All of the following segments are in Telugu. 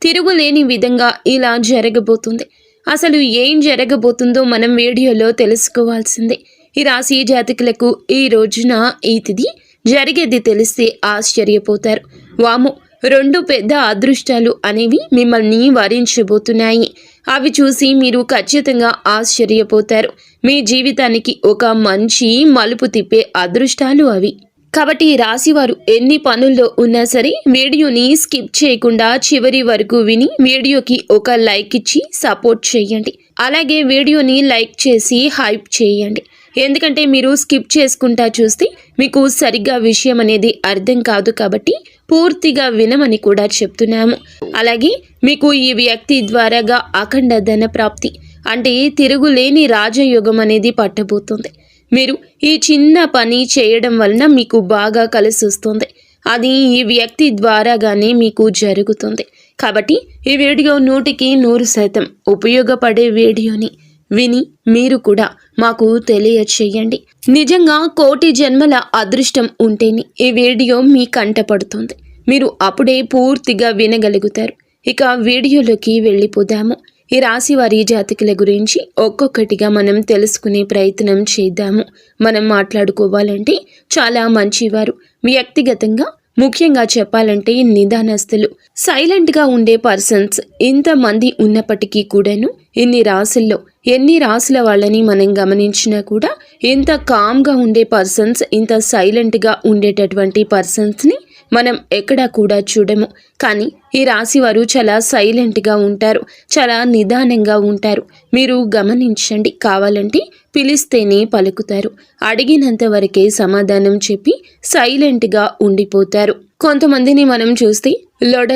తిరుగులేని విధంగా ఇలా జరగబోతుంది. అసలు ఏం జరగబోతుందో మనం వీడియోలో తెలుసుకోవాల్సిందే. ఈ రాశి జాతకులకు ఈ రోజున ఈ తిథి జరిగేది తెలిస్తే ఆశ్చర్యపోతారు. వాము, 2 పెద్ద అదృష్టాలు అనేవి మిమ్మల్ని వరించబోతున్నాయి. అవి చూసి మీరు ఖచ్చితంగా ఆశ్చర్యపోతారు. మీ జీవితానికి ఒక మంచి మలుపు తిప్పే అదృష్టాలు అవి. కాబట్టి ఈ రాశివారు ఎన్ని పనుల్లో ఉన్నా సరే వీడియోని స్కిప్ చేయకుండా చివరి వరకు విని వీడియోకి ఒక లైక్ ఇచ్చి సపోర్ట్ చేయండి. అలాగే వీడియోని లైక్ చేసి హైప్ చేయండి. ఎందుకంటే మీరు స్కిప్ చేసుకుంటా చూస్తే మీకు సరిగ్గా విషయం అనేది అర్థం కాదు. కాబట్టి పూర్తిగా వినమని కూడా చెప్తున్నాము. అలాగే మీకు ఈ వ్యక్తి ద్వారాగా అఖండ ధన ప్రాప్తి అంటే తిరుగులేని రాజయోగం అనేది పట్టబోతుంది. మీరు ఈ చిన్న పని చేయడం వలన మీకు బాగా కలిసి వస్తుంది. అది ఈ వ్యక్తి ద్వారాగానే మీకు జరుగుతుంది. కాబట్టి ఈ వీడియో 100% ఉపయోగపడే వీడియోని విని మీరు కూడా మాకు తెలియచేయండి. నిజంగా కోటి జన్మల అదృష్టం ఉంటేనే ఈ వీడియో మీ కంటపడుతుంది. మీరు అప్పుడే పూర్తిగా వినగలుగుతారు. ఇక వీడియోలోకి వెళ్ళిపోదాము. ఈ రాశి వారి జాతకుల గురించి ఒక్కొక్కటిగా మనం తెలుసుకునే ప్రయత్నం చేద్దాము. మనం మాట్లాడుకోవాలంటే చాలా మంచివారు. వ్యక్తిగతంగా ముఖ్యంగా చెప్పాలంటే నిదానస్తులు, సైలెంట్గా ఉండే పర్సన్స్ ఇంతమంది ఉన్నప్పటికీ కూడాను ఎన్ని రాసుల వాళ్ళని మనం గమనించినా కూడా ఇంత కామ్గా ఉండే పర్సన్స్, ఇంత సైలెంట్గా ఉండేటటువంటి పర్సన్స్ని మనం ఎక్కడా కూడా చూడము. కానీ ఈ రాశి వారు చాలా సైలెంట్గా ఉంటారు, చాలా నిదానంగా ఉంటారు. మీరు గమనించండి. కావాలంటే పిలిస్తేనే పలుకుతారు. అడిగినంత వరకే సమాధానం చెప్పి సైలెంట్గా ఉండిపోతారు. కొంతమందిని మనం చూస్తే లొడ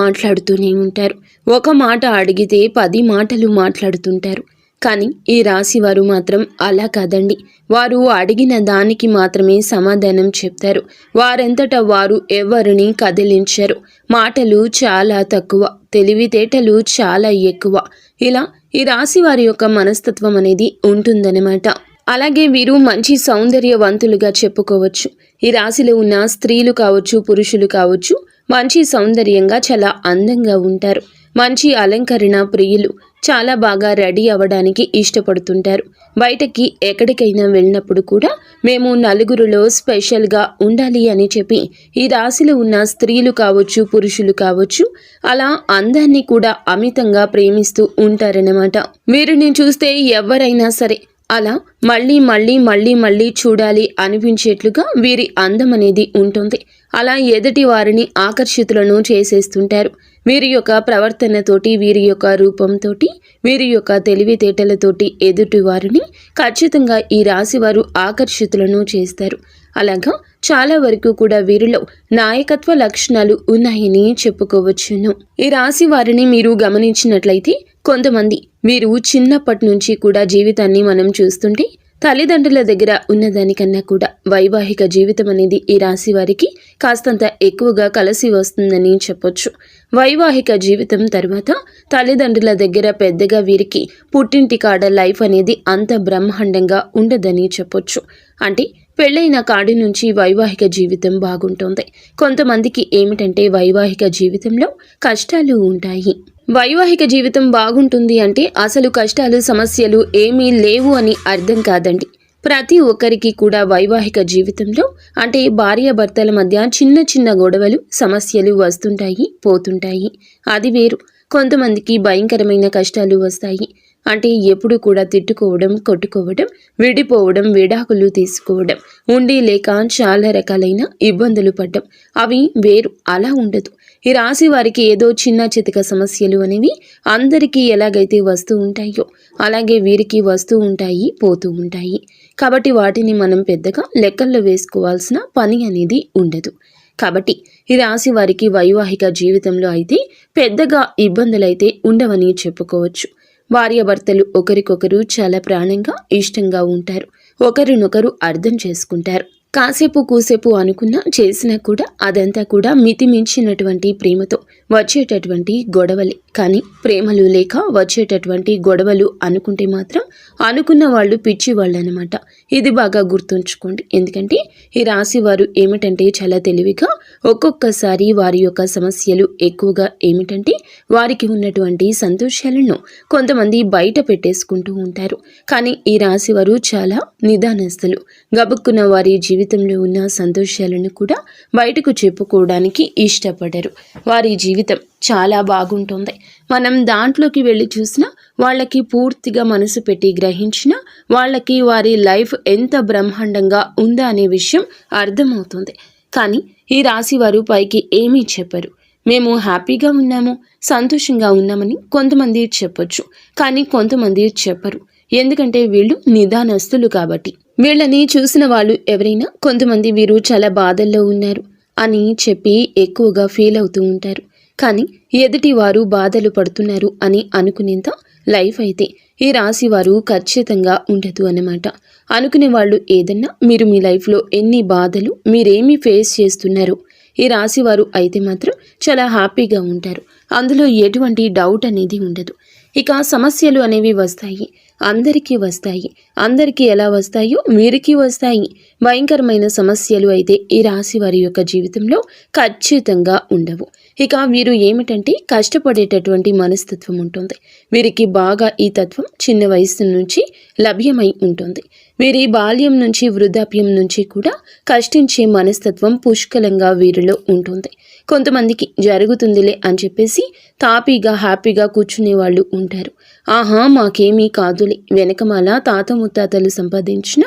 మాట్లాడుతూనే ఉంటారు. ఒక మాట అడిగితే 10 మాటలు మాట్లాడుతుంటారు. కానీ ఈ రాశి వారు మాత్రం అలా కాదండి. వారు అడిగిన దానికి మాత్రమే సమాధానం చెప్తారు. వారంతటా వారు ఎవరిని కదిలించరు. మాటలు చాలా తక్కువ, తెలివితేటలు చాలా ఎక్కువ. ఇలా ఈ రాశి వారి యొక్క మనస్తత్వం అనేది ఉంటుందన్నమాట. అలాగే వీరు మంచి సౌందర్యవంతులుగా చెప్పుకోవచ్చు. ఈ రాశిలో ఉన్న స్త్రీలు కావచ్చు, పురుషులు కావచ్చు, మంచి సౌందర్యంగా చాలా అందంగా ఉంటారు. మంచి అలంకరణ ప్రియులు, చాలా బాగా రెడీ అవ్వడానికి ఇష్టపడుతుంటారు. బయటకి ఎక్కడికైనా వెళ్ళినప్పుడు కూడా మేము నలుగురిలో స్పెషల్గా ఉండాలి అని చెప్పి ఈ రాశిలో ఉన్న స్త్రీలు కావచ్చు, పురుషులు కావచ్చు, అలా అందాన్ని కూడా అమితంగా ప్రేమిస్తూ ఉంటారన్నమాట. వీరిని చూస్తే ఎవరైనా సరే అలా మళ్ళీ చూడాలి అనిపించేట్లుగా వీరి అందం అనేది ఉంటుంది. అలా ఎదుటి వారిని ఆకర్షితులను చేసేస్తుంటారు. వీరి యొక్క ప్రవర్తనతోటి, వీరి యొక్క రూపంతోటి, వీరి యొక్క తెలివితేటలతోటి ఎదుటి వారిని ఖచ్చితంగా ఈ రాశి వారు ఆకర్షితులను చేస్తారు. అలాగా చాలా వరకు కూడా వీరిలో నాయకత్వ లక్షణాలు ఉన్నాయని చెప్పుకోవచ్చును. ఈ రాశి వారిని మీరు గమనించినట్లయితే కొంతమంది వీరు చిన్నప్పటి నుంచి కూడా జీవితాన్ని మనం చూస్తుంటే తల్లిదండ్రుల దగ్గర ఉన్నదానికన్నా కూడా వైవాహిక జీవితం అనేది ఈ రాశి వారికి కాస్తంత ఎక్కువగా కలిసి వస్తుందని చెప్పొచ్చు. వైవాహిక జీవితం తర్వాత తల్లిదండ్రుల దగ్గర పెద్దగా వీరికి పుట్టింటి కాడ లైఫ్ అనేది అంత బ్రహ్మాండంగా ఉండదని చెప్పొచ్చు. అంటే పెళ్ళైన కాడి నుంచి వైవాహిక జీవితం బాగుంటుంది. కొంతమందికి ఏమిటంటే వైవాహిక జీవితంలో కష్టాలు ఉంటాయి. వైవాహిక జీవితం బాగుంటుంది అంటే అసలు కష్టాలు, సమస్యలు ఏమీ లేవు అని అర్థం కాదండి. ప్రతి ఒక్కరికి కూడా వైవాహిక జీవితంలో అంటే భార్యాభర్తల మధ్య చిన్న గొడవలు, సమస్యలు వస్తుంటాయి, పోతుంటాయి. అది వేరు. కొంతమందికి భయంకరమైన కష్టాలు వస్తాయి. అంటే ఎప్పుడు కూడా తిట్టుకోవడం, కొట్టుకోవడం, విడిపోవడం, విడాకులు తీసుకోవడం, ఉండి లేక చాలా రకాలైన ఇబ్బందులు పడ్డం, అవి వేరు. అలా ఉండదు. ఈ రాశి వారికి ఏదో చిన్న చితక సమస్యలు అనేవి అందరికీ ఎలాగైతే వస్తూ ఉంటాయో అలాగే వీరికి వస్తూ ఉంటాయి, పోతూ ఉంటాయి. కాబట్టి వాటిని మనం పెద్దగా లెక్కల్లో వేసుకోవాల్సిన పని అనేది ఉండదు. కాబట్టి ఈ రాశి వారికి వైవాహిక జీవితంలో అయితే పెద్దగా ఇబ్బందులైతే ఉండవని చెప్పుకోవచ్చు. భార్యాభర్తలు ఒకరికొకరు చాలా ప్రాణంగా, ఇష్టంగా ఉంటారు. ఒకరినొకరు అర్థం చేసుకుంటారు. కాసేపు కూసేపు అనుకున్నా చేసినా కూడా అదంతా కూడా మితిమించినటువంటి ప్రేమతో వచ్చేటటువంటి గొడవలే. కానీ ప్రేమలు లేక వచ్చేటటువంటి గొడవలు అనుకుంటే మాత్రం అనుకున్న వాళ్ళు పిచ్చి వాళ్ళు అనమాట. ఇది బాగా గుర్తుంచుకోండి. ఎందుకంటే ఈ రాశి వారు ఏమిటంటే చాలా తెలివిగా ఒక్కొక్కసారి వారి యొక్క సమస్యలు ఎక్కువగా ఏమిటంటే వారికి ఉన్నటువంటి సంతోషాలను కొంతమంది బయట పెట్టేసుకుంటూ ఉంటారు. కానీ ఈ రాశి వారు చాలా నిదానస్తులు. గబుక్కున్న వారి జీవితంలో ఉన్న సంతోషాలను కూడా బయటకు చెప్పుకోవడానికి ఇష్టపడరు. వారి జీవితం చాలా బాగుంటుంది. మనం దాంట్లోకి వెళ్ళి చూసినా వాళ్ళకి పూర్తిగా మనసు పెట్టి గ్రహించినా వాళ్ళకి వారి లైఫ్ ఎంత బ్రహ్మాండంగా ఉందా అనే విషయం అర్థమవుతుంది. కానీ ఈ రాశి వారు పైకి ఏమీ చెప్పరు. మేము హ్యాపీగా ఉన్నాము, సంతోషంగా ఉన్నామని కొంతమంది చెప్పొచ్చు, కానీ కొంతమంది చెప్పరు. ఎందుకంటే వీళ్ళు నిదానస్తులు కాబట్టి. వీళ్ళని చూసిన వాళ్ళు ఎవరైనా కొంతమంది వీరు చాలా బాధల్లో ఉన్నారు అని చెప్పి ఎక్కువగా ఫీల్ అవుతూ ఉంటారు. కానీ ఎదుటి వారు బాధలు పడుతున్నారు అని అనుకునేంత లైఫ్ అయితే ఈ రాశి వారు ఖచ్చితంగా ఉండదు అన్నమాట. అనుకునే వాళ్ళు ఏదన్నా మీరు మీ లైఫ్లో ఎన్ని బాధలు మీరేమి ఫేస్ చేస్తున్నారు ఈ రాశి వారు అయితే మాత్రం చాలా హ్యాపీగా ఉంటారు. అందులో ఎటువంటి డౌట్ అనేది ఉండదు. ఇక సమస్యలు అనేవి వస్తాయి, అందరికీ వస్తాయి. అందరికీ ఎలా వస్తాయో వీరికి వస్తాయి. భయంకరమైన సమస్యలు అయితే ఈ రాశి వారి యొక్క జీవితంలో ఖచ్చితంగా ఉండవు. ఇక వీరు ఏమిటంటే కష్టపడేటటువంటి మనస్తత్వం ఉంటుంది. వీరికి బాగా ఈ తత్వం చిన్న వయసు నుంచి లభ్యమై ఉంటుంది. వీరి బాల్యం నుంచి వృద్ధాప్యం నుంచి కూడా కష్టించే మనస్తత్వం పుష్కలంగా వీరిలో ఉంటుంది. కొంతమందికి జరుగుతుందిలే అని చెప్పేసి తాపీగా హ్యాపీగా కూర్చునే వాళ్ళు ఉంటారు. ఆహా మాకేమీ కాదులే, వెనకమాల తాత ముత్తాతలు సంపాదించిన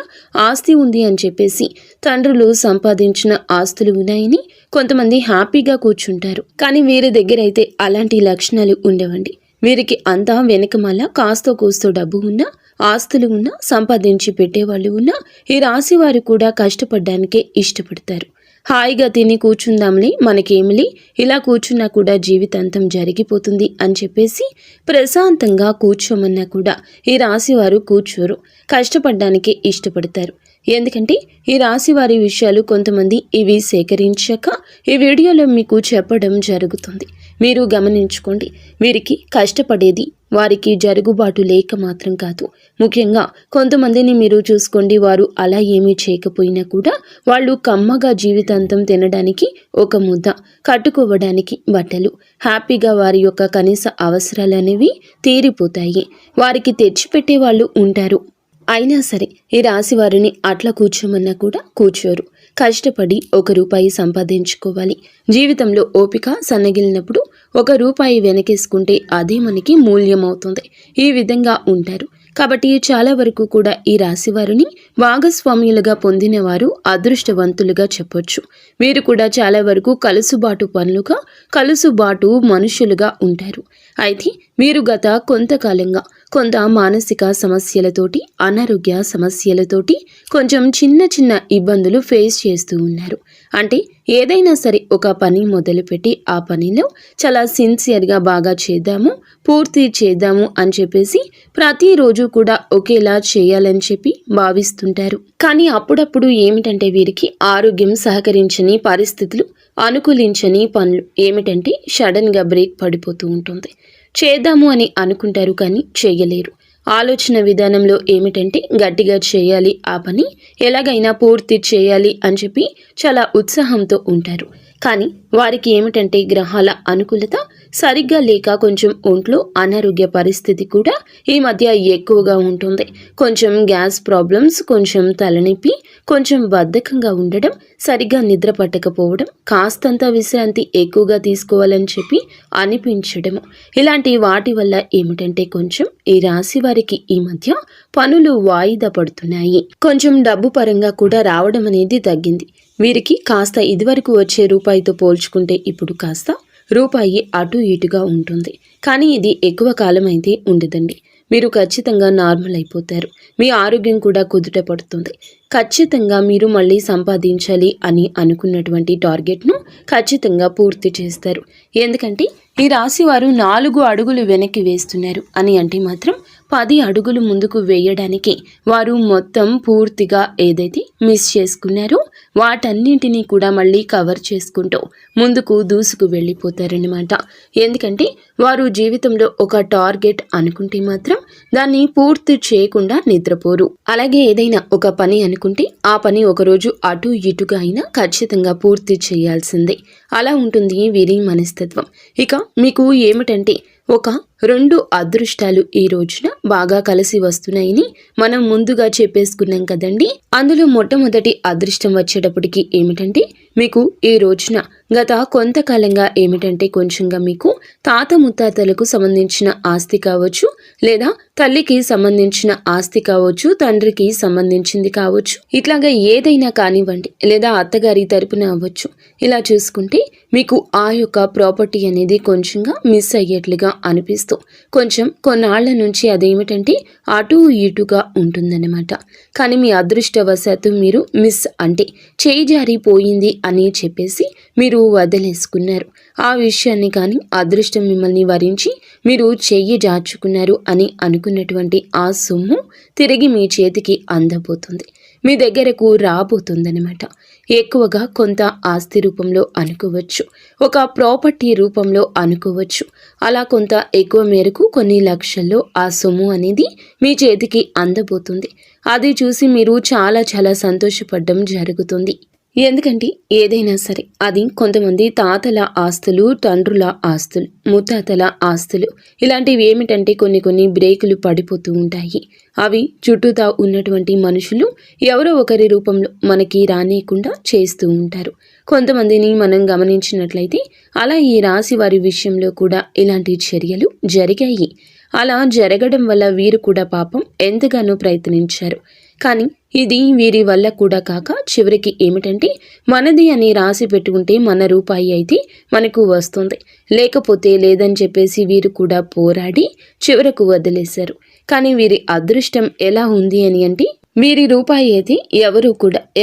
ఆస్తి ఉంది అని చెప్పేసి తండ్రులు సంపాదించిన ఆస్తులు ఉన్నాయని కొంతమంది హ్యాపీగా కూర్చుంటారు. కానీ వీరి దగ్గర అయితే అలాంటి లక్షణాలు ఉండవండి. వీరికి అంతా వెనకమాల కాస్తో కూస్తో డబ్బు ఉన్నా, ఆస్తులు ఉన్నా, సంపాదించి పెట్టేవాళ్ళు ఉన్నా ఈ రాశి వారు కూడా కష్టపడడానికే ఇష్టపడతారు. హాయిగా తిని కూర్చుందాంలే, మనకేమిలే, ఇలా కూర్చున్నా కూడా జీవితాంతం జరిగిపోతుంది అని చెప్పేసి ప్రశాంతంగా కూర్చోమన్నా కూడా ఈ రాశి వారు కూర్చోరు. కష్టపడడానికే ఇష్టపడతారు. ఎందుకంటే ఈ రాశి వారి విషయాలు కొంతమంది ఇవి సేకరించాక ఈ వీడియోలో మీకు చెప్పడం జరుగుతుంది. మీరు గమనించుకోండి. వీరికి కష్టపడేది వారికి జరుగుబాటు లేక మాత్రం కాదు. ముఖ్యంగా కొంతమందిని మీరు చూసుకోండి, వారు అలా ఏమీ చేయకపోయినా కూడా వాళ్ళు కమ్మగా జీవితాంతం తినడానికి ఒక ముద్ద, కట్టుకోవడానికి బట్టలు, హ్యాపీగా వారి యొక్క కనీస అవసరాలు అనేవి తీరిపోతాయి. వారికి తెచ్చిపెట్టే వాళ్ళు ఉంటారు. అయినా సరే ఈ రాశి వారిని అట్లా కూర్చోమన్నా కూడా కూర్చోరు. కష్టపడి ₹1 సంపాదించుకోవాలి. జీవితంలో ఓపిక సన్నగిలినప్పుడు ₹1 వెనకేసుకుంటే అదే మనకి మూల్యం అవుతుంది. ఈ విధంగా ఉంటారు. కాబట్టి చాలా వరకు కూడా ఈ రాశి వారిని భాగస్వామ్యులుగా పొందిన వారు అదృష్టవంతులుగా చెప్పొచ్చు. వీరు కూడా చాలా వరకు కలుసుబాటు మనుషులుగా ఉంటారు. అయితే వీరు గత కొంతకాలంగా కొంత మానసిక సమస్యలతోటి, అనారోగ్య సమస్యలతోటి కొంచెం చిన్న ఇబ్బందులు ఫేస్ చేస్తూ ఉన్నారు. అంటే ఏదైనా సరే ఒక పని మొదలుపెట్టి ఆ పనిలో చాలా సిన్సియర్గా బాగా చేద్దాము, పూర్తి చేద్దాము అని చెప్పేసి ప్రతిరోజు కూడా ఒకేలా చేయాలని చెప్పి భావిస్తుంటారు. కానీ అప్పుడప్పుడు ఏమిటంటే వీరికి ఆరోగ్యం సహకరించని పరిస్థితులు, అనుకూలించని పనులు ఏమిటంటే సడన్గా బ్రేక్ పడిపోతూ ఉంటుంది. చేద్దాము అని అనుకుంటారు కానీ చేయలేరు. ఆలోచన విధానంలో ఏమిటంటే గట్టిగా చేయాలి, ఆ పని ఎలాగైనా పూర్తి చేయాలి అని చెప్పి చాలా ఉత్సాహంతో ఉంటారు. కానీ వారికి ఏమిటంటే గ్రహాల అనుకూలత సరిగ్గా లేక కొంచెం ఒంట్లో అనారోగ్య పరిస్థితి కూడా ఈ మధ్య ఎక్కువగా ఉంటుంది. కొంచెం గ్యాస్ ప్రాబ్లమ్స్, కొంచెం తలనొప్పి, కొంచెం బద్ధకంగా ఉండడం, సరిగ్గా నిద్ర పట్టకపోవడం, కాస్తంత విశ్రాంతి ఎక్కువగా తీసుకోవాలని చెప్పి అనిపించడము, ఇలాంటి వాటి వల్ల ఏమిటంటే కొంచెం ఈ రాశి వారికి ఈ మధ్య పనులు వాయిదా పడుతున్నాయి. కొంచెం డబ్బు పరంగా కూడా రావడం అనేది తగ్గింది. వీరికి కాస్త ఇదివరకు వచ్చే రూపాయితో పోల్చుకుంటే ఇప్పుడు కాస్త రూపాయి అటు ఇటుగా ఉంటుంది. కానీ ఇది ఎక్కువ కాలం అయితే ఉండదండి. మీరు ఖచ్చితంగా నార్మల్ అయిపోతారు. మీ ఆరోగ్యం కూడా కుదుట పడుతుంది. ఖచ్చితంగా మీరు మళ్ళీ సంపాదించాలి అని అనుకున్నటువంటి టార్గెట్ను ఖచ్చితంగా పూర్తి చేస్తారు. ఎందుకంటే ఈ రాశి వారు 4 అడుగులు వెనక్కి వేస్తున్నారు అని అంటే మాత్రం 10 అడుగులు ముందుకు వేయడానికి వారు మొత్తం పూర్తిగా ఏదైతే మిస్ చేసుకున్నారో వాటన్నింటినీ కూడా మళ్ళీ కవర్ చేసుకుంటూ ముందుకు దూసుకు వెళ్ళిపోతారనమాట. ఎందుకంటే వారు జీవితంలో ఒక టార్గెట్ అనుకుంటే మాత్రం దాన్ని పూర్తి చేయకుండా నిద్రపోరు. అలాగే ఏదైనా ఒక పని అనుకుంటే ఆ పని ఒకరోజు అటు ఇటుగా అయినా ఖచ్చితంగా పూర్తి చేయాల్సిందే. అలా ఉంటుంది వీరి మనస్తత్వం. ఇక మీకు ఏమిటంటే ఒక 2 అదృష్టాలు ఈ రోజున బాగా కలిసి వస్తున్నాయని మనం ముందుగా చెప్పేసుకున్నాం కదండి. అందులో మొట్టమొదటి అదృష్టం వచ్చేటప్పటికి ఏమిటంటే మీకు ఈ రోజున గత కొంతకాలంగా ఏమిటంటే కొంచెంగా మీకు తాత ముత్తాతలకు సంబంధించిన ఆస్తి కావచ్చు, లేదా తల్లికి సంబంధించిన ఆస్తి కావచ్చు, తండ్రికి సంబంధించింది కావచ్చు, ఇట్లాగా ఏదైనా కానివ్వండి, లేదా అత్తగారి తరపున అవ్వచ్చు. ఇలా చూసుకుంటే మీకు ఆ యొక్క ప్రాపర్టీ అనేది కొంచెంగా మిస్ అయ్యేట్లుగా అనిపిస్తుంది. కొంచెం కొన్నాళ్ల నుంచి అదేమిటంటే అటు ఇటుగా ఉంటుందన్నమాట. కానీ మీ అదృష్టవశాత్తు మీరు మిస్ అంటే చేయి జారిపోయింది అని చెప్పేసి మీరు వదిలేసుకున్నారు. ఆ విషయాన్ని కానీ అదృష్టం మిమ్మల్ని వరించి మీరు చెయ్యి జార్చుకున్నారు అని అనుకున్నటువంటి ఆ సొమ్ము తిరిగి మీ చేతికి అందబోతుంది, మీ దగ్గరకు రాబోతుందన్నమాట. ఎక్కువగా కొంత ఆస్తి రూపంలో అనుకోవచ్చు, ఒక ప్రాపర్టీ రూపంలో అనుకోవచ్చు. అలా కొంత ఎక్కువ మేరకు కొన్ని లక్షల్లో ఆ సొమ్ము అనేది మీ చేతికి అందబోతుంది. అది చూసి మీరు చాలా చాలా సంతోషపడడం జరుగుతుంది. ఎందుకంటే ఏదైనా సరే అది కొంతమంది తాతల ఆస్తులు, తండ్రుల ఆస్తులు, ముత్తాతల ఆస్తులు, ఇలాంటివి ఏమిటంటే కొన్ని బ్రేకులు పడిపోతూ ఉంటాయి. అవి చుట్టూతా ఉన్నటువంటి మనుషులు ఎవరో ఒకరి రూపంలో మనకి రానియకుండా చేస్తూ ఉంటారు. కొంతమందిని మనం గమనించినట్లయితే అలా ఈ రాశి వారి విషయంలో కూడా ఇలాంటి చర్యలు జరిగాయి. అలా జరగడం వల్ల వీరు కూడా పాపం ఎంతగానో ప్రయత్నించారు. కానీ ఇది వీరి వల్ల కూడా కాక చివరికి ఏమిటంటే మనది అని రాసి పెట్టుకుంటే మన రూపాయి అయితే మనకు వస్తుంది, లేకపోతే లేదని చెప్పేసి వీరు కూడా పోరాడి చివరకు వదిలేశారు. కానీ వీరి అదృష్టం ఎలా ఉంది అని అంటే వీరి రూపాయి అయితే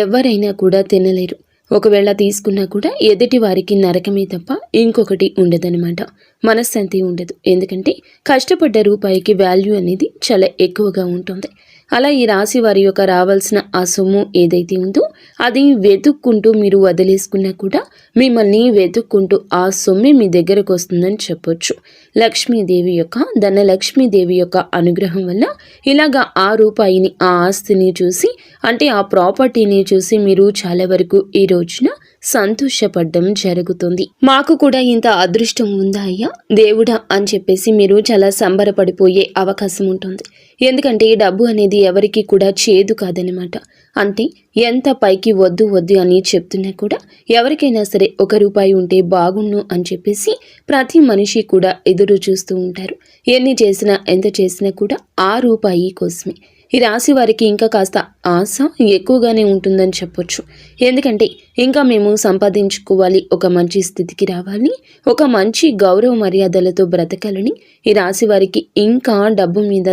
ఎవరైనా కూడా తినలేరు. ఒకవేళ తీసుకున్నా కూడా ఎదుటి వారికి నరకమే తప్ప ఇంకొకటి ఉండదనమాట. మనశ్శాంతి ఉండదు. ఎందుకంటే కష్టపడ్డ రూపాయికి వాల్యూ అనేది చాలా ఎక్కువగా ఉంటుంది. అలా ఈ రాశి వారి యొక్క రావాల్సిన ఆ సొమ్ము ఏదైతే ఉందో అది వెతుక్కుంటూ మీరు వదిలేసుకున్నా కూడా మిమ్మల్ని వెతుక్కుంటూ ఆ సొమ్మే మీ దగ్గరకు వస్తుందని చెప్పొచ్చు. లక్ష్మీదేవి యొక్క ధనలక్ష్మీదేవి యొక్క అనుగ్రహం వల్ల ఇలాగా ఆ రూపాయిని, ఆ ఆస్తిని చూసి అంటే ఆ ప్రాపర్టీని చూసి మీరు చాలా వరకు ఈ రోజున సంతోషపడ్డం జరుగుతుంది. మాకు కూడా ఇంత అదృష్టం ఉందా అయ్యా దేవుడా అని చెప్పేసి మీరు చాలా సంబరపడిపోయే అవకాశం ఉంటుంది. ఎందుకంటే డబ్బు అనేది ఎవరికి కూడా చేదు కాదనమాట. అంటే ఎంత పైకి వద్దు అని చెప్తున్నా కూడా ఎవరికైనా సరే 1 రూపాయి ఉంటే బాగుండు అని చెప్పేసి ప్రతి మనిషి కూడా ఎదురు చూస్తూ ఉంటారు. ఎన్ని చేసినా ఎంత చేసినా కూడా ఆ రూపాయి కోసమే. ఈ రాశి వారికి ఇంకా కాస్త ఆశ ఎక్కువగానే ఉంటుందని చెప్పొచ్చు. ఎందుకంటే ఇంకా మేము సంపాదించుకోవాలి, ఒక మంచి స్థితికి రావాలి, ఒక మంచి గౌరవ మర్యాదలతో బ్రతకాలని ఈ రాశి వారికి ఇంకా డబ్బు మీద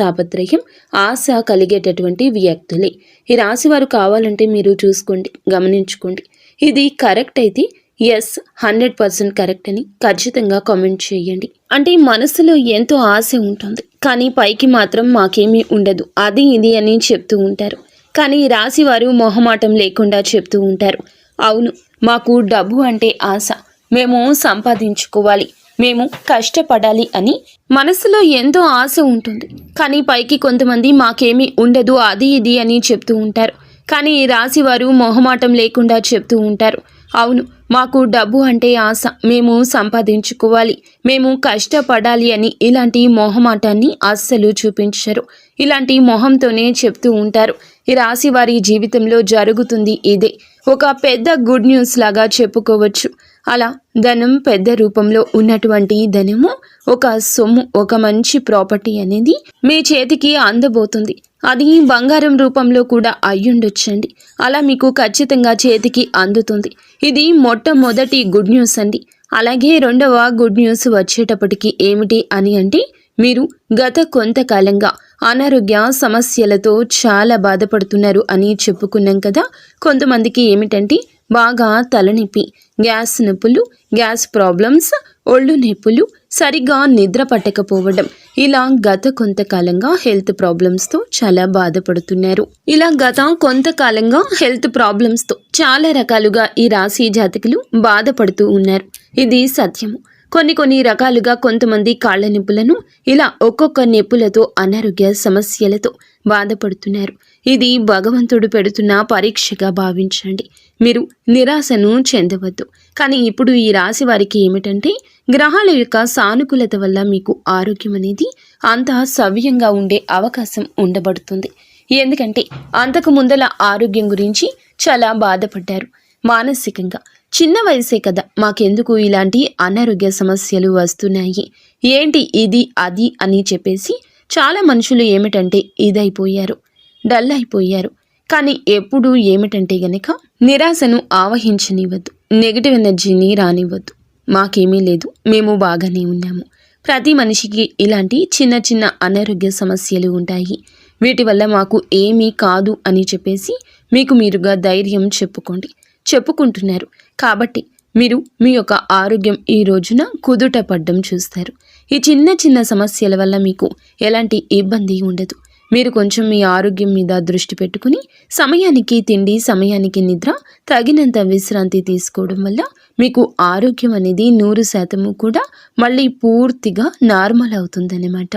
తాపత్రయం, ఆశ కలిగేటటువంటి వ్యక్తులే. ఈ రాశి వారు కావాలంటే మీరు చూసుకోండి, గమనించుకోండి. ఇది కరెక్ట్ అయితే ఎస్ 100% కరెక్ట్ అని ఖచ్చితంగా కామెంట్ చేయండి. అంటే మనసులో ఎంతో ఆశ ఉంటుంది, కానీ పైకి మాత్రం మాకేమీ ఉండదు, అది ఇది అని చెప్తూ ఉంటారు. కానీ ఈ రాశి వారు మొహమాటం లేకుండా చెప్తూ ఉంటారు, అవును మాకు డబ్బు అంటే ఆశ, మేము సంపాదించుకోవాలి, మేము కష్టపడాలి అని మనసులో ఎంతో ఆశ ఉంటుంది. కానీ పైకి కొంతమంది మాకేమీ ఉండదు, అది ఇది అని చెప్తూ ఉంటారు. కానీ ఈ రాశి వారు మొహమాటం లేకుండా చెప్తూ ఉంటారు, అవును మాకు డబ్బు అంటే ఆశ, మేము సంపాదించుకోవాలి, మేము కష్టపడాలి అని ఇలాంటి మొహమాటాన్ని అస్సలు చూపించరు. ఇలాంటి మొహంతోనే చెప్తూ ఉంటారు. ఈ రాశి వారి జీవితంలో జరుగుతుంది ఇదే. ఒక పెద్ద గుడ్ న్యూస్ లాగా చెప్పుకోవచ్చు. అలా ధనం పెద్ద రూపంలో ఉన్నటువంటి ధనము, ఒక సొమ్ము, ఒక మంచి ప్రాపర్టీ అనేది మీ చేతికి అందబోతుంది. అది బంగారం రూపంలో కూడా అయ్యుండొచ్చండి. అలా మీకు ఖచ్చితంగా చేతికి అందుతుంది. ఇది మొట్టమొదటి గుడ్ న్యూస్ అండి. అలాగే రెండవ గుడ్ న్యూస్ వచ్చేటప్పటికి ఏమిటి అని అంటే మీరు గత కొంతకాలంగా అనారోగ్య సమస్యలతో చాలా బాధపడుతున్నారు అని చెప్పుకున్నాం కదా. కొంతమందికి ఏమిటంటే బాగా తలనొప్పి, గ్యాస్ నొప్పులు, గ్యాస్ ప్రాబ్లమ్స్, ఒళ్ళు నొప్పులు, సరిగ్గా నిద్ర పట్టకపోవడం, ఇలా గత కొంతకాలంగా హెల్త్ ప్రాబ్లమ్స్తో చాలా బాధపడుతున్నారు. ఇలా గత కొంతకాలంగా హెల్త్ ప్రాబ్లమ్స్తో చాలా రకాలుగా ఈ రాశి జాతకులు బాధపడుతూ ఉన్నారు. ఇది సత్యము. కొన్ని రకాలుగా కొంతమంది కాళ్ల నొప్పులను, ఇలా ఒక్కొక్క నొప్పులతో అనారోగ్య సమస్యలతో బాధపడుతున్నారు. ఇది భగవంతుడు పెడుతున్న పరీక్షగా భావించండి. మీరు నిరాశను చెందవద్దు. కానీ ఇప్పుడు ఈ రాశి వారికి ఏమిటంటే, గ్రహాల యొక్క సానుకూలత వల్ల మీకు ఆరోగ్యం అనేది అంత సవ్యంగా ఉండే అవకాశం ఉండబడుతుంది. ఎందుకంటే అంతకు ముందల ఆరోగ్యం గురించి చాలా బాధపడ్డారు. మానసికంగా చిన్న వయసే కదా, మాకెందుకు ఇలాంటి అనారోగ్య సమస్యలు వస్తున్నాయి, ఏంటి ఇది అది అని చెప్పేసి చాలా మనుషులు ఏమిటంటే ఇదైపోయారు, డల్ అయిపోయారు. కానీ ఎప్పుడు ఏమిటంటే గనక నిరాశను ఆవహించనివ్వద్దు, నెగిటివ్ ఎనర్జీని రానివ్వద్దు. మాకేమీ లేదు, మేము బాగానే ఉన్నాము. ప్రతి మనిషికి ఇలాంటి చిన్న అనారోగ్య సమస్యలు ఉంటాయి. వీటి వల్ల మాకు ఏమీ కాదు అని చెప్పేసి మీకు మీరుగా ధైర్యం చెప్పుకుంటున్నారు. కాబట్టి మీరు మీ యొక్క ఆరోగ్యం ఈ రోజున కుదుట పడ్డం చూస్తారు. ఈ చిన్న సమస్యల వల్ల మీకు ఎలాంటి ఇబ్బంది ఉండదు. మీరు కొంచెం మీ ఆరోగ్యం మీద దృష్టి పెట్టుకుని సమయానికి తిండి, సమయానికి నిద్ర, తగినంత విశ్రాంతి తీసుకోవడం వల్ల మీకు ఆరోగ్యం అనేది 100% కూడా మళ్ళీ పూర్తిగా నార్మల్ అవుతుందన్నమాట.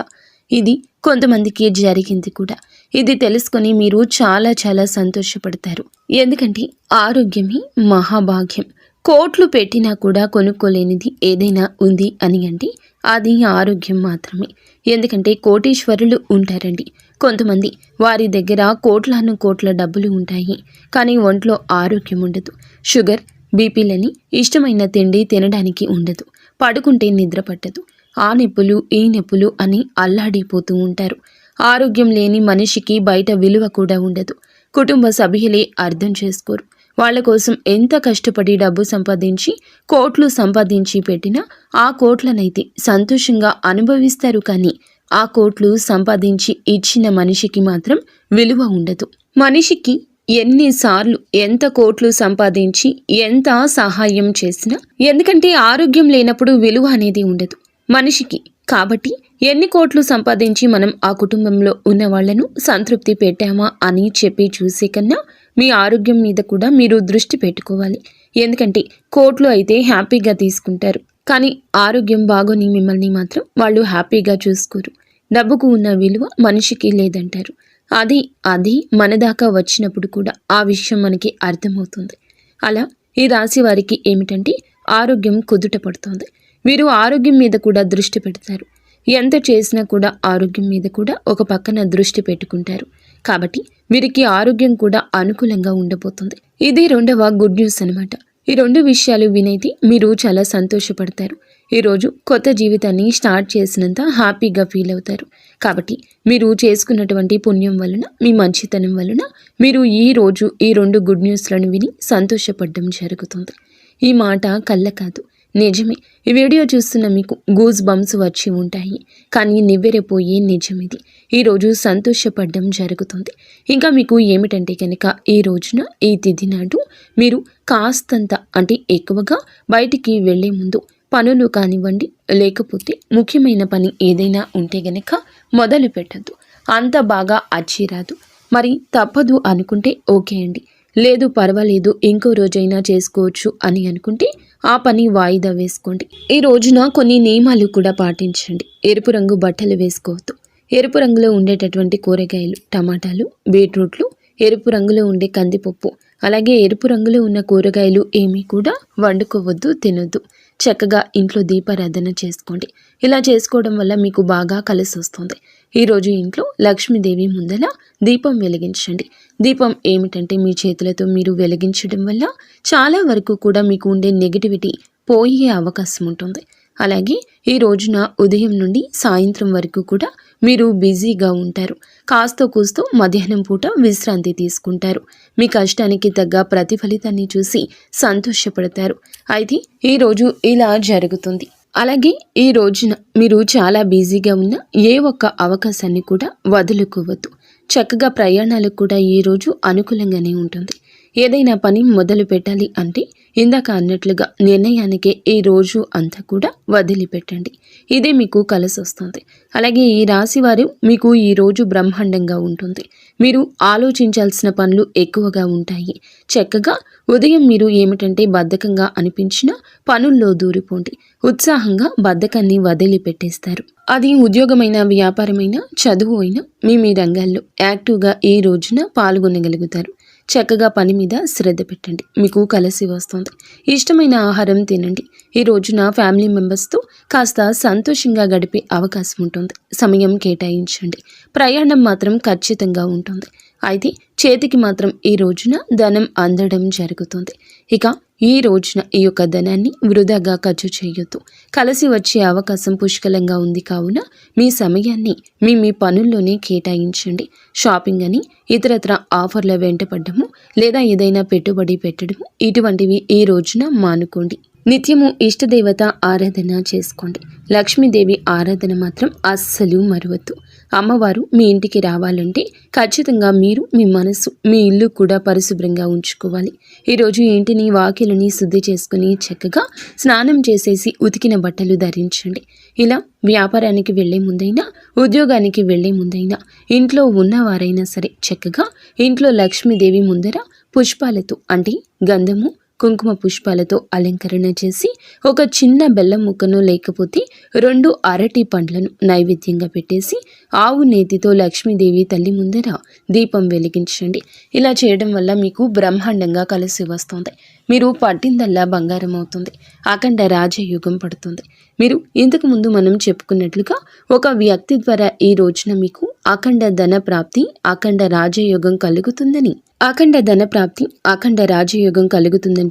ఇది కొంతమందికి జరిగింది కూడా. ఇది తెలుసుకొని మీరు చాలా సంతోషపడతారు. ఎందుకంటే ఆరోగ్యమే మహాభాగ్యం. కోట్లు పెట్టినా కూడా కొనుక్కోలేనిది ఏదైనా ఉంది అని అంటే అది ఆరోగ్యం మాత్రమే. ఎందుకంటే కోటీశ్వరులు ఉంటారండి కొంతమంది, వారి దగ్గర కోట్ల డబ్బులు ఉంటాయి, కానీ ఒంట్లో ఆరోగ్యం ఉండదు. షుగర్, బీపీలని ఇష్టమైన తిండి తినడానికి ఉండదు, పడుకుంటే నిద్ర పట్టదు, ఆ నొప్పులు ఈ నొప్పులు అని అల్లాడిపోతూ ఉంటారు. ఆరోగ్యం లేని మనిషికి బయట విలువ కూడా ఉండదు. కుటుంబ సభ్యులే అర్థం చేసుకోరు. వాళ్ళ కోసం ఎంత కష్టపడి డబ్బు సంపాదించి కోట్లు సంపాదించి పెట్టినా ఆ కోట్లనైతే సంతోషంగా అనుభవిస్తారు. కానీ ఆ కోట్లు సంపాదించి ఇచ్చిన మనిషికి మాత్రం విలువ ఉండదు. మనిషికి ఎన్నిసార్లు ఎంత కోట్లు సంపాదించి ఎంత సహాయం చేసినా, ఎందుకంటే ఆరోగ్యం లేనప్పుడు విలువ అనేది ఉండదు మనిషికి. కాబట్టి ఎన్ని కోట్లు సంపాదించి మనం ఆ కుటుంబంలో ఉన్న వాళ్లను సంతృప్తి పెట్టామా అని చెప్పి చూసే కన్నా మీ ఆరోగ్యం మీద కూడా మీరు దృష్టి పెట్టుకోవాలి. ఎందుకంటే కోట్లు అయితే హ్యాపీగా తీసుకుంటారు, కానీ ఆరోగ్యం బాగోని మిమ్మల్ని మాత్రం వాళ్ళు హ్యాపీగా చూసుకోరు. డబ్బుకు ఉన్న విలువ మనిషికి లేదంటారు. అది మన దాకా వచ్చినప్పుడు కూడా ఆ విషయం మనకి అర్థమవుతుంది. అలా ఈ రాశి వారికి ఏమిటంటే ఆరోగ్యం కుదుట పడుతుంది. వీరు ఆరోగ్యం మీద కూడా దృష్టి పెడతారు. ఎంత చేసినా కూడా ఆరోగ్యం మీద కూడా ఒక పక్కన దృష్టి పెట్టుకుంటారు. కాబట్టి వీరికి ఆరోగ్యం కూడా అనుకూలంగా ఉండబోతుంది. ఇది 2వ గుడ్ న్యూస్ అనమాట. ఈ 2 విషయాలు వినైతే మీరు చాలా సంతోషపడతారు. ఈరోజు కొత్త జీవితాన్ని స్టార్ట్ చేసినంత హ్యాపీగా ఫీల్ అవుతారు. కాబట్టి మీరు చేసుకున్నటువంటి పుణ్యం వలన, మీ మంచితనం వలన మీరు ఈరోజు ఈ 2 గుడ్ న్యూస్లను విని సంతోషపడడం జరుగుతుంది. ఈ మాట కళ్ళ కాదు, నిజమే. ఈ వీడియో చూస్తున్న మీకు గూస్ బంప్స్ వచ్చి ఉంటాయి, కానీ నివ్వెరపోయే నిజం ఇది. ఈరోజు సంతోషపడడం జరుగుతుంది. ఇంకా మీకు ఏమిటంటే కనుక ఈ రోజున ఈ తిథి నాడు మీరు కాస్తంత అంటే ఎక్కువగా బయటికి వెళ్లే ముందు పనులు కానివ్వండి, లేకపోతే ముఖ్యమైన పని ఏదైనా ఉంటే గనక మొదలు పెట్టద్దు. అంత బాగా అచ్చిరాదు. మరి తప్పదు అనుకుంటే ఓకే అండి, లేదు పర్వాలేదు ఇంకో రోజైనా చేసుకోవచ్చు అని అనుకుంటే ఆ పని వాయిదా వేసుకోండి. ఈ రోజున కొన్ని నియమాలు కూడా పాటించండి. ఎరుపు రంగు బట్టలు వేసుకోవద్దు. ఎరుపు రంగులో ఉండేటటువంటి కూరగాయలు, టమాటాలు, బీట్రూట్లు, ఎరుపు రంగులో ఉండే కందిపప్పు, అలాగే ఎరుపు రంగులో ఉన్న కూరగాయలు ఏమీ కూడా వండుకోవద్దు, తినొద్దు. చక్కగా ఇంట్లో దీపారాధన చేసుకోండి. ఇలా చేసుకోవడం వల్ల మీకు బాగా కలిసి వస్తుంది. ఈరోజు ఇంట్లో లక్ష్మీదేవి ముందల దీపం వెలిగించండి. దీపం ఏమిటంటే మీ చేతులతో మీరు వెలిగించడం వల్ల చాలా వరకు కూడా మీకు ఉండే నెగిటివిటీ పోయే అవకాశం ఉంటుంది. అలాగే ఈ రోజున ఉదయం నుండి సాయంత్రం వరకు కూడా మీరు బిజీగా ఉంటారు. కాస్తో కూస్తో మధ్యాహ్నం పూట విశ్రాంతి తీసుకుంటారు. మీ కష్టానికి తగ్గ ప్రతిఫలితాన్ని చూసి సంతోషపడతారు. అయితే ఈరోజు ఇలా జరుగుతుంది. అలాగే ఈ రోజున మీరు చాలా బిజీగా ఉన్న ఏ ఒక్క అవకాశాన్ని కూడా వదులుకోవద్దు. చక్కగా ప్రయాణాలకు కూడా ఈ రోజు అనుకూలంగానే ఉంటుంది. ఏదైనా పని మొదలు పెట్టాలి అంటే ఇందాక అన్నట్లుగా నిర్ణయానికే ఈ రోజు అంతా కూడా వదిలిపెట్టండి. ఇదే మీకు కలిసి వస్తుంది. అలాగే ఈ రాశి వారు మీకు ఈ రోజు బ్రహ్మాండంగా ఉంటుంది. మీరు ఆలోచించాల్సిన పనులు ఎక్కువగా ఉంటాయి. చక్కగా ఉదయం మీరు ఏమిటంటే బద్ధకంగా అనిపించిన పనుల్లో దూరిపోండి. ఉత్సాహంగా బద్ధకాన్ని వదిలిపెట్టేస్తారు. అది ఉద్యోగమైన, వ్యాపారమైన, చదువు అయినా మీ రంగాల్లో యాక్టివ్గా ఈ రోజున పాల్గొనగలుగుతారు. చక్కగా పని మీద శ్రద్ధ పెట్టండి. మీకు కలిసి వస్తుంది. ఇష్టమైన ఆహారం తినండి. ఈ రోజున ఫ్యామిలీ మెంబర్స్తో కాస్త సంతోషంగా గడిపే అవకాశం ఉంటుంది. సమయం కేటాయించండి. ప్రయాణం మాత్రం ఖచ్చితంగా ఉంటుంది. అయితే చేతికి మాత్రం ఈ రోజున ధనం అందడం జరుగుతుంది. ఇక ఈ రోజున ఈ యొక్క ధనాన్ని వృధాగా ఖర్చు చేయొద్దు. కలిసి వచ్చే అవకాశం పుష్కలంగా ఉంది కావున మీ సమయాన్ని మీ పనుల్లోనే కేటాయించండి. షాపింగ్ అని ఇతరత్ర ఆఫర్ల వెంటపడ్డము లేదా ఏదైనా పెట్టుబడి పెట్టడము ఇటువంటివి ఈ రోజున మానుకోండి. నిత్యము ఇష్టదేవత ఆరాధన చేసుకోండి. లక్ష్మీదేవి ఆరాధన మాత్రం అస్సలు మరవద్దు. అమ్మవారు మీ ఇంటికి రావాలంటే ఖచ్చితంగా మీరు మీ మనసు, మీ ఇల్లు కూడా పరిశుభ్రంగా ఉంచుకోవాలి. ఈరోజు ఇంటిని, వాకిలిని శుద్ధి చేసుకుని చక్కగా స్నానం చేసేసి ఉతికిన బట్టలు ధరించండి. ఇలా వ్యాపారానికి వెళ్లే ముందైనా, ఉద్యోగానికి వెళ్లే ముందైనా, ఇంట్లో ఉన్నవారైనా సరే చక్కగా ఇంట్లో లక్ష్మీదేవి ముందర పుష్పాలతో అంటే గంధము, కుంకుమ పుష్పాలతో అలంకరణ చేసి ఒక చిన్న బెల్లం ముక్కను లేకపోతే 2 అరటి పండ్లను నైవేద్యంగా పెట్టేసి ఆవు నేతితో లక్ష్మీదేవి తల్లి ముందర దీపం వెలిగించండి. ఇలా చేయడం వల్ల మీకు బ్రహ్మాండంగా కలిసి వస్తుంది. మీరు పట్టిందల్లా బంగారం అవుతుంది. అఖండ రాజయోగం పడుతుంది. మీరు ఇంతకు ముందు మనం చెప్పుకున్నట్లుగా ఒక వ్యక్తి ద్వారా ఈ రోజున మీకు అఖండ ధన ప్రాప్తి, అఖండ రాజయోగం కలుగుతుందని, అఖండ ధన ప్రాప్తి, అఖండ రాజయోగం కలుగుతుందని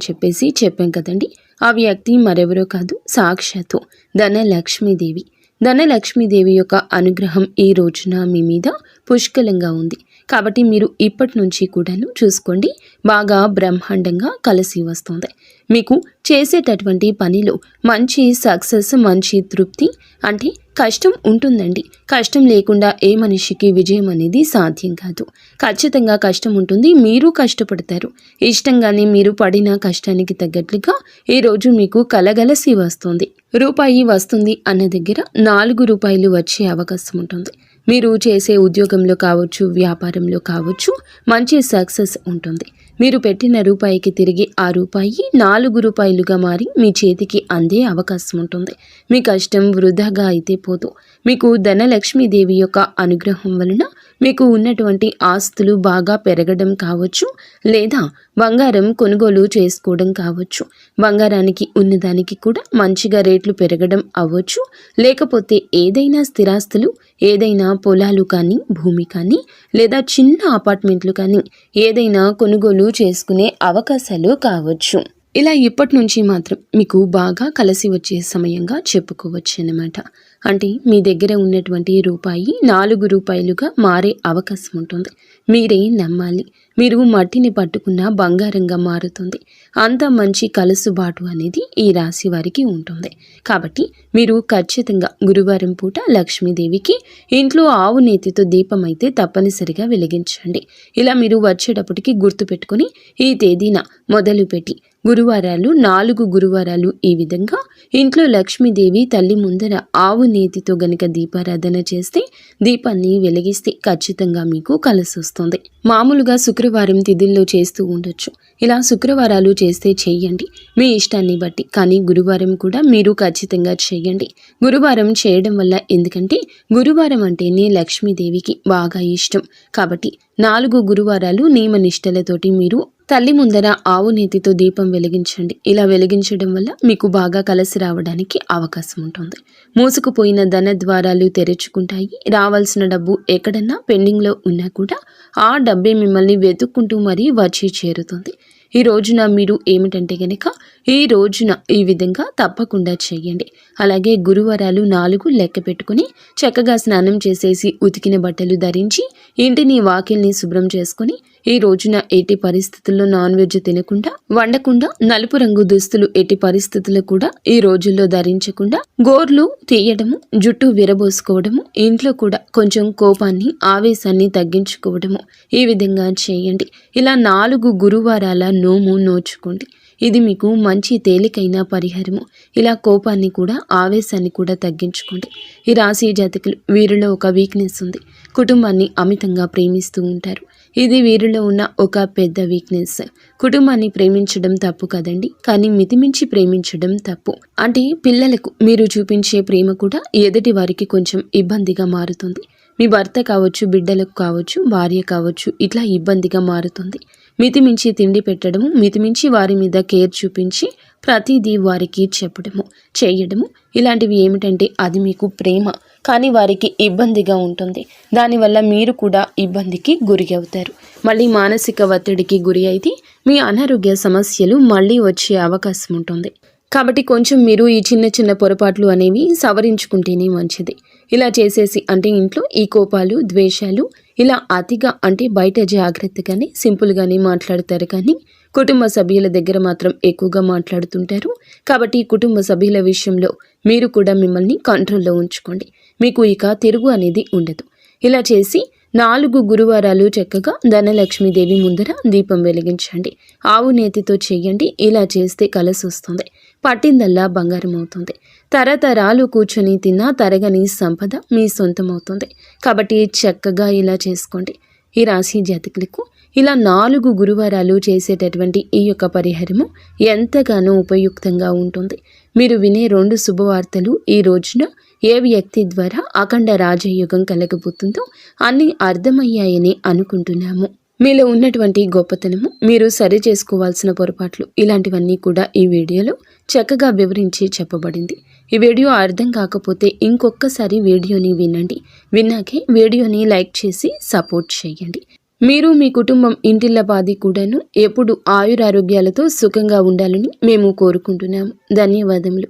చెప్పాం కదండి. ఆ వ్యక్తి మరెవరో కాదు, సాక్షాత్తు ధనలక్ష్మీదేవి. ధనలక్ష్మీదేవి యొక్క అనుగ్రహం ఈ రోజున మీ మీద పుష్కలంగా ఉంది. కాబట్టి మీరు ఇప్పటి నుంచి కూడాను చూసుకోండి, బాగా బ్రహ్మాండంగా కలిసి వస్తుంది. మీకు చేసేటటువంటి పనిలో మంచి సక్సెస్, మంచి తృప్తి, అంటే కష్టం ఉంటుందండి. కష్టం లేకుండా ఏ మనిషికి విజయం అనేది సాధ్యం కాదు. ఖచ్చితంగా కష్టం ఉంటుంది. మీరు కష్టపడతారు. ఇష్టంగానే మీరు పడిన కష్టానికి తగ్గట్లుగా ఈరోజు మీకు కలగలసి వస్తుంది. రూపాయి వస్తుంది అన్న దగ్గర 4 రూపాయలు వచ్చే అవకాశం ఉంటుంది. మీరు చేసే ఉద్యోగంలో కావచ్చు, వ్యాపారంలో కావచ్చు, మంచి సక్సెస్ ఉంటుంది. మీరు పెట్టిన రూపాయికి తిరిగి ఆ రూపాయి 4 రూపాయలుగా మారి మీ చేతికి అందే అవకాశం ఉంటుంది. మీ కష్టం వృధాగా అయితే పోదు. మీకు ధనలక్ష్మీదేవి యొక్క అనుగ్రహం వలన మీకు ఉన్నటువంటి ఆస్తులు బాగా పెరగడం కావచ్చు, లేదా బంగారం కొనుగోలు చేసుకోవడం కావచ్చు. బంగారానికి ఉన్నదానికి కూడా మంచిగా రేట్లు పెరగడం అవ్వచ్చు. లేకపోతే ఏదైనా స్థిరాస్తులు, ఏదైనా పొలాలు కానీ, భూమి కానీ, లేదా చిన్న అపార్ట్మెంట్లు కానీ ఏదైనా కొనుగోలు చేసుకునే అవకాశాలు కావచ్చు. ఇలా ఇప్పటి నుంచి మాత్రం మీకు బాగా కలిసి వచ్చే సమయంగా చెప్పుకోవచ్చు అన్నమాట. అంటే మీ దగ్గర ఉన్నటువంటి రూపాయి 4 రూపాయలుగా మారే అవకాశం ఉంటుంది. మీరే నమ్మాలి. మీరు మట్టిని పట్టుకున్న బంగారంగా మారుతుంది. అంత మంచి కలుసుబాటు అనేది ఈ రాశి వారికి ఉంటుంది. కాబట్టి మీరు ఖచ్చితంగా గురువారం పూట లక్ష్మీదేవికి ఇంట్లో ఆవు నేతితో దీపం అయితే తప్పనిసరిగా వెలిగించండి. ఇలా మీరు వచ్చేటప్పటికి గుర్తుపెట్టుకుని ఈ తేదీన మొదలుపెట్టి గురువారాలు 4 గురువారాలు ఈ విధంగా ఇంట్లో లక్ష్మీదేవి తల్లి ముందర ఆవు నేతితో గనక దీపారాధన చేస్తే, దీపాన్ని వెలిగిస్తే ఖచ్చితంగా మీకు కలిసి వస్తుంది. మామూలుగా శుక్రవారం తిథుల్లో చేస్తూ ఉండొచ్చు. ఇలా శుక్రవారాలు చేస్తే చెయ్యండి, మీ ఇష్టాన్ని బట్టి. కానీ గురువారం కూడా మీరు ఖచ్చితంగా చెయ్యండి. గురువారం చేయడం వల్ల, ఎందుకంటే గురువారం అంటేనే లక్ష్మీదేవికి బాగా ఇష్టం. కాబట్టి 4 గురువారాలు నియమ నిష్టలతోటి మీరు తల్లి ముందర ఆవు నేతితో దీపం వెలిగించండి. ఇలా వెలిగించడం వల్ల మీకు బాగా కలిసి రావడానికి అవకాశం ఉంటుంది. మూసుకుపోయిన ధన ద్వారాలు తెరుచుకుంటాయి. రావాల్సిన డబ్బు ఎక్కడన్నా పెండింగ్లో ఉన్నా కూడా ఆ డబ్బే మిమ్మల్ని వెతుక్కుంటూ మరీ వచ్చి చేరుతుంది. ఈ రోజున మీరు ఏమిటంటే గనక ఈ రోజున ఈ విధంగా తప్పకుండా చేయండి. అలాగే గురువారాలు 4 లెక్క పెట్టుకుని చక్కగా స్నానం చేసేసి ఉతికిన బట్టలు ధరించి ఇంటిని, వాకిల్ని శుభ్రం చేసుకుని ఈ రోజున ఎట్టి పరిస్థితుల్లో నాన్ వెజ్ తినకుండా, వండకుండా, నలుపు రంగు దుస్తులు ఎట్టి పరిస్థితుల్లో కూడా ఈ రోజుల్లో ధరించకుండా, గోర్లు తీయడము, జుట్టు విరబోసుకోవడము, ఇంట్లో కూడా కొంచెం కోపాన్ని, ఆవేశాన్ని తగ్గించుకోవడము ఈ విధంగా చేయండి. ఇలా 4 గురువారాల నోము నోచుకోండి. ఇది మీకు మంచి తేలికైన పరిహారము. ఇలా కోపాన్ని కూడా ఆవేశాన్ని కూడా తగ్గించుకోండి. ఈ రాశి జాతకులు వీరిలో ఒక వీక్నెస్ ఉంది. కుటుంబాన్ని అమితంగా ప్రేమిస్తూ ఉంటారు. ఇది వీరిలో ఉన్న ఒక పెద్ద వీక్నెస్. కుటుంబాన్ని ప్రేమించడం తప్పు కదండి, కానీ మితిమించి ప్రేమించడం తప్పు. అంటే పిల్లలకు మీరు చూపించే ప్రేమ కూడా ఎదుటి వారికి కొంచెం ఇబ్బందిగా మారుతుంది. మీ భర్త కావచ్చు, బిడ్డలకు కావచ్చు, భార్య కావచ్చు, ఇట్లా ఇబ్బందిగా మారుతుంది. మితిమించి తిండి పెట్టడము, మితిమించి వారి మీద కేర్ చూపించి ప్రతిదీ వారికి చెప్పడము, చేయడము, ఇలాంటివి ఏమిటంటే అది మీకు ప్రేమ, కానీ వారికి ఇబ్బందిగా ఉంటుంది. దానివల్ల మీరు కూడా ఇబ్బందికి గురి అవుతారు. మళ్ళీ మానసిక ఒత్తిడికి గురి అయితే మీ అనారోగ్య సమస్యలు మళ్ళీ వచ్చే అవకాశం ఉంటుంది. కాబట్టి కొంచెం మీరు ఈ చిన్న చిన్న పొరపాట్లు అనేవి సవరించుకుంటేనే మంచిది. ఇలా చేసేసి అంటే ఇంట్లో ఈ కోపాలు, ద్వేషాలు ఇలా అతిగా అంటే బయట జాగ్రత్తగానే సింపుల్గానే మాట్లాడతారు, కానీ కుటుంబ సభ్యుల దగ్గర మాత్రం ఎక్కువగా మాట్లాడుతుంటారు. కాబట్టి కుటుంబ సభ్యుల విషయంలో మీరు కూడా మిమ్మల్ని కంట్రోల్లో ఉంచుకోండి. మీకు ఇక తిరుగు అనేది ఉండదు. ఇలా చేసి 4 గురువారాలు చక్కగా ధనలక్ష్మీదేవి ముందర దీపం వెలిగించండి. ఆవు నేతితో చేయండి. ఇలా చేస్తే కలిసి వస్తుంది. పట్టిందల్లా బంగారం అవుతుంది. తరతరాలు కూర్చొని తిన్నా తరగని సంపద మీ సొంతమవుతుంది. కాబట్టి చక్కగా ఇలా చేసుకోండి. ఈ రాశి జాతకులకు ఇలా 4 గురువారాలు చేసేటటువంటి ఈ యొక్క పరిహారము ఎంతగానో ఉపయుక్తంగా ఉంటుంది. మీరు వినే 2 శుభవార్తలు ఈ రోజున ఏ వ్యక్తి ద్వారా అఖండ రాజయోగం కలగబోతుందో అన్నీ అర్థమయ్యాయని అనుకుంటున్నాము. మీలో ఉన్నటువంటి గొప్పతనము, మీరు సరి చేసుకోవాల్సిన పొరపాట్లు, ఇలాంటివన్నీ కూడా ఈ వీడియోలో చక్కగా వివరించి చెప్పబడింది. ఈ వీడియో అర్థం కాకపోతే ఇంకొకసారి వీడియోని వినండి. విన్నాకే వీడియోని లైక్ చేసి సపోర్ట్ చేయండి. మీరు మీ కుటుంబం ఇంటిల్లపాది కూడాను ఎప్పుడు ఆయురారోగ్యాలతో సుఖంగా ఉండాలని మేము కోరుకుంటున్నాము. ధన్యవాదములు.